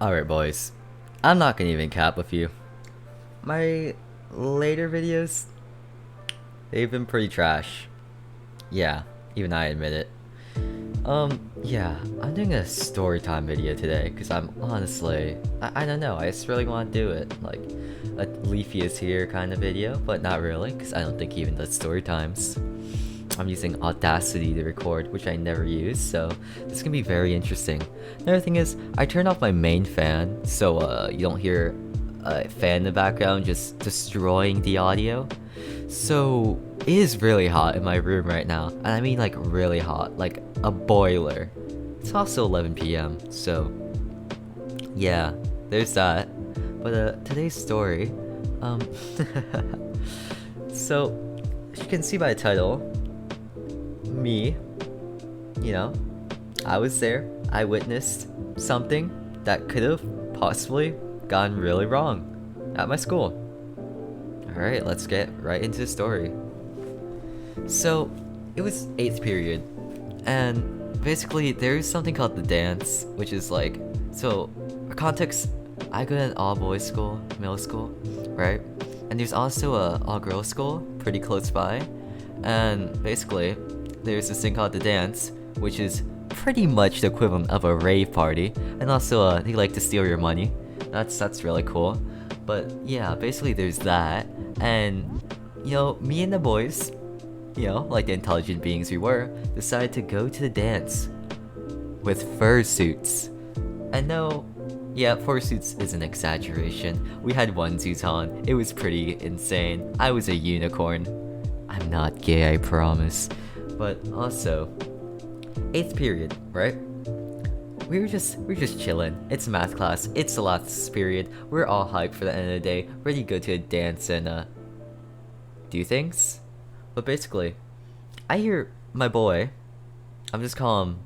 Alright, boys. I'm not gonna even cap with you. My later videos, they've been pretty trash. Yeah, even I admit it. Yeah, I'm doing a story time video today because I'm honestly, I don't know, I just really want to do it. Like, a Leafy is here kind of video, but not really because I don't think he even does story times. I'm using Audacity to record, which I never use, so this is gonna be very interesting. Another thing is, I turned off my main fan, so you don't hear a fan in the background just destroying the audio. So it is really hot in my room right now, and I mean like really hot, like a boiler. It's also 11 p.m., so yeah, there's that. But today's story, um, so as you can see by the title, me, you know, I was there. I witnessed something that could have possibly gone really wrong at my school. Alright, let's get right into the story. So, it was 8th period, and basically there's something called the dance, which is like, so, for context, I go to an all-boys school, middle school, right? And there's also a all-girls school, pretty close by, and basically, there's this thing called the dance, which is pretty much the equivalent of a rave party, and also they like to steal your money. That's really cool. But yeah, basically there's that, and you know, me and the boys, you know, like the intelligent beings we were, decided to go to the dance with fursuits. And no, yeah, fursuits is an exaggeration. We had onesies on. It was pretty insane. I was a unicorn. I'm not gay, I promise. But also, 8th period, right? We're just chilling. It's math class. It's the last period. We're all hyped for the end of the day, ready to go to a dance and do things. But basically, I hear my boy, I'm just calling him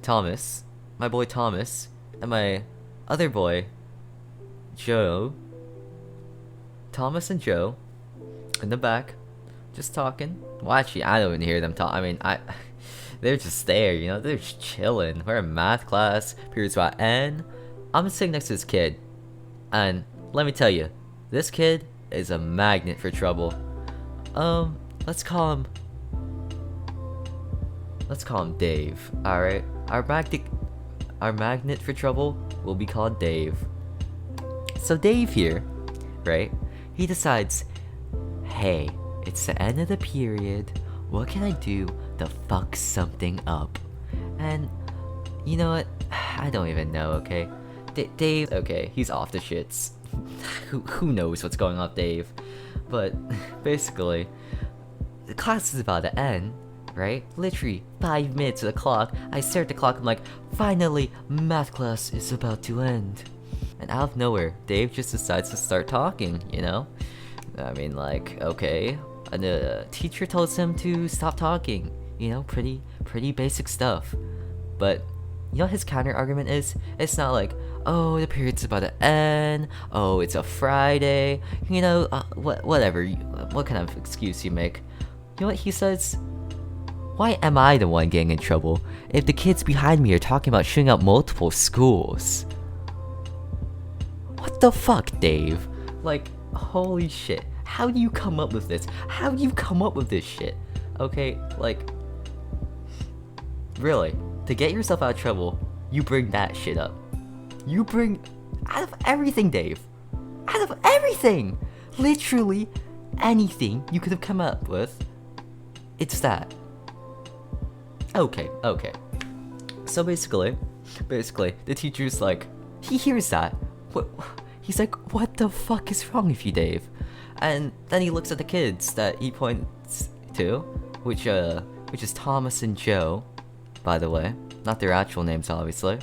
Thomas, my boy Thomas, and my other boy, Joe. Thomas and Joe, in the back, just talking. Well, actually, I don't even hear them talk. I mean, they're just there, you know, they're just chilling. We're in math class, period's about end. I'm sitting next to this kid, and let me tell you, this kid is a magnet for trouble. Let's call him Dave. All right, our magnet for trouble will be called Dave. So Dave here, right? He decides, hey, it's the end of the period. What can I do to fuck something up? And you know what? I don't even know, okay? Dave, okay, he's off the shits. Who knows what's going on with Dave? But basically, the class is about to end, right? Literally 5 minutes to the clock. I stare at the clock, I'm like, finally, math class is about to end. And out of nowhere, Dave just decides to start talking, you know? I mean, like, okay. And the teacher tells him to stop talking, you know, pretty basic stuff. But you know what his counter argument is? It's not like, oh, the period's about to end, oh, it's a Friday, you know, whatever, what kind of excuse you make. You know what he says? Why am I the one getting in trouble if the kids behind me are talking about shooting up multiple schools? What the fuck, Dave? Like, holy shit. How do you come up with this? How do you come up with this shit? Okay, like, really, to get yourself out of trouble, you bring that shit up. You bring, out of everything, Dave. Out of everything! Literally anything you could have come up with, it's that. Okay. So basically, the teacher's like, he hears that. He's like, what the fuck is wrong with you, Dave? And then he looks at the kids that he points to, which is Thomas and Joe, by the way, not their actual names, obviously.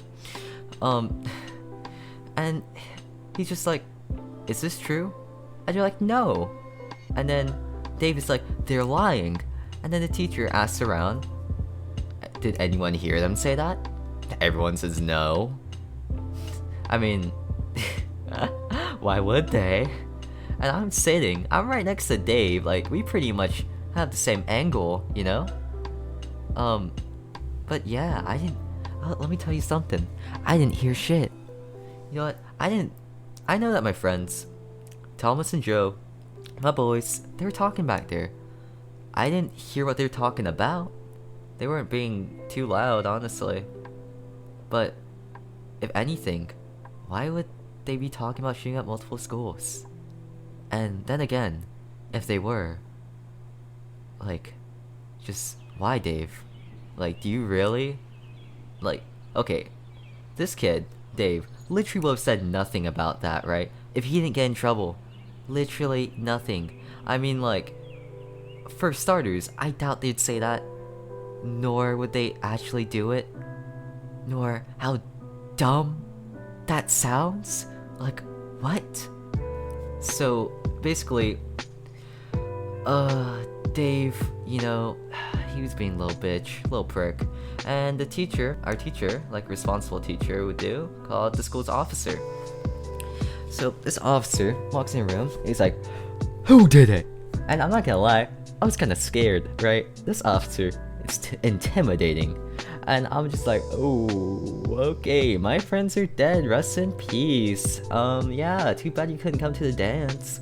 And he's just like, is this true? And you're like, no. And then Dave is like, they're lying. And then the teacher asks around, did anyone hear them say that? Everyone says no. I mean, why would they? And I'm right next to Dave, like, we pretty much have the same angle, you know? But yeah, let me tell you something. I didn't hear shit. You know what? I know that my friends, Thomas and Joe, my boys, they were talking back there. I didn't hear what they were talking about. They weren't being too loud, honestly. But, if anything, why would they be talking about shooting up multiple schools? And then again, if they were, like, just why, Dave? Like, do you really? Like, okay, this kid, Dave, literally would have said nothing about that, right? If he didn't get in trouble. Literally nothing. I mean, like, for starters, I doubt they'd say that. Nor would they actually do it. Nor how dumb that sounds. Like, what? So, basically, Dave, you know, he was being a little bitch, little prick. And the teacher, our teacher, like responsible teacher would do, called the school's officer. So this officer walks in the room, he's like, "Who did it?" And I'm not gonna lie, I was kinda scared, right? This officer is intimidating. And I'm just like, oh, okay, my friends are dead, rest in peace. Yeah, too bad you couldn't come to the dance.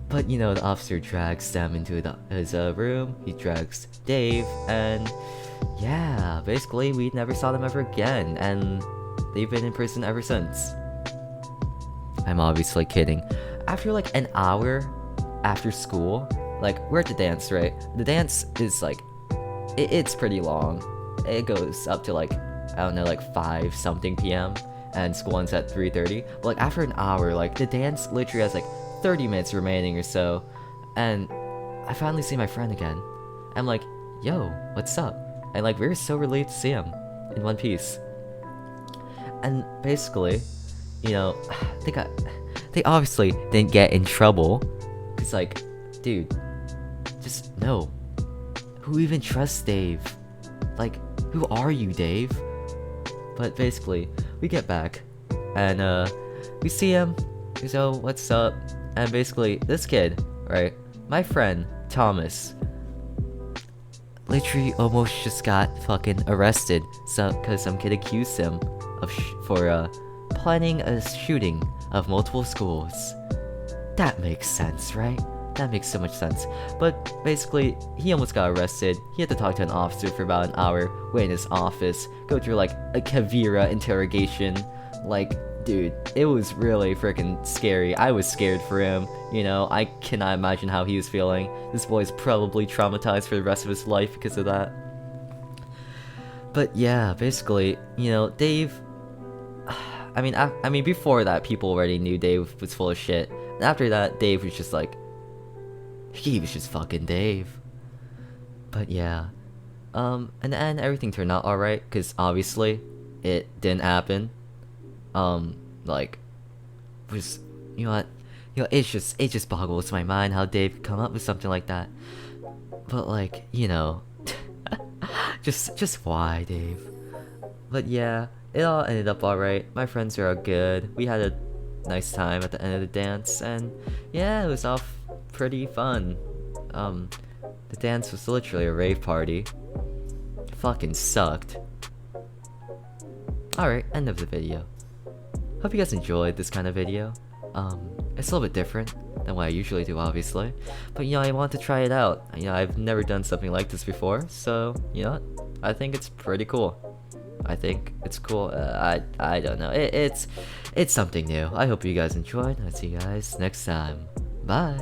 But you know, the officer drags them into his room, he drags Dave, and yeah, basically we never saw them ever again, and they've been in prison ever since. I'm obviously kidding. After like an hour after school, like we're at the dance, right? The dance is like, it's pretty long. It goes up to like, I don't know, like 5 something p.m. and school ends at 3:30. But like after an hour, like the dance literally has like 30 minutes remaining or so, and I finally see my friend again. I'm like, yo, what's up? And like we were so relieved to see him in one piece. And basically, you know, they obviously didn't get in trouble. It's like, dude, just no. Who even trusts Dave? Like, who are you, Dave? But basically, we get back, and we see him. So what's up? And basically, this kid, right? My friend Thomas, literally almost just got fucking arrested. So, cause some kid accused him of for planning a shooting of multiple schools. That makes sense, right? That makes so much sense. But basically, he almost got arrested. He had to talk to an officer for about an hour, wait in his office, go through like a Kavira interrogation. Like, dude, it was really freaking scary. I was scared for him, you know, I cannot imagine how he was feeling. This boy's probably traumatized for the rest of his life because of that. But yeah, basically, you know, Dave, I mean, before that, people already knew Dave was full of shit. And after that, Dave was just like, he was just fucking Dave. But yeah, in the end, everything turned out alright, because obviously, it didn't happen. Like, was, you know what, it just boggles my mind how Dave could come up with something like that. But like, you know, just why, Dave? But yeah, it all ended up alright. My friends are all good. We had a nice time at the end of the dance, and yeah, it was all pretty fun. The dance was literally a rave party. Fucking sucked. Alright, end of the video. Hope you guys enjoyed this kind of video. It's a little bit different than what I usually do, obviously. But you know, I want to try it out. You know, I've never done something like this before, so you know what? I think it's pretty cool. I think it's cool. I don't know. It's something new. I hope you guys enjoyed. I'll see you guys next time. Bye.